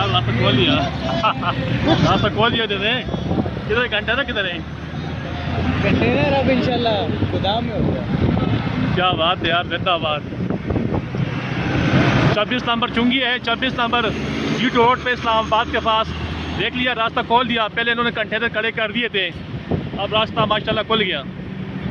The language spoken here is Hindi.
यार, रास्ता खोल दिया। रास्ता खोल दिया दे। किधर कंटेनर किधर है? कंटेनर अब इंशाल्लाह गोदाम में होगा। क्या बात है यार, जिंदाबाद। 26 नंबर चुंगी है, 26 नंबर जीटू रोड पे इस्लामाबाद के पास। देख लिया, रास्ता खोल दिया। पहले इन्होंने कंटेनर खड़े कर दिए थे, अब रास्ता माशाल्लाह खुल गया।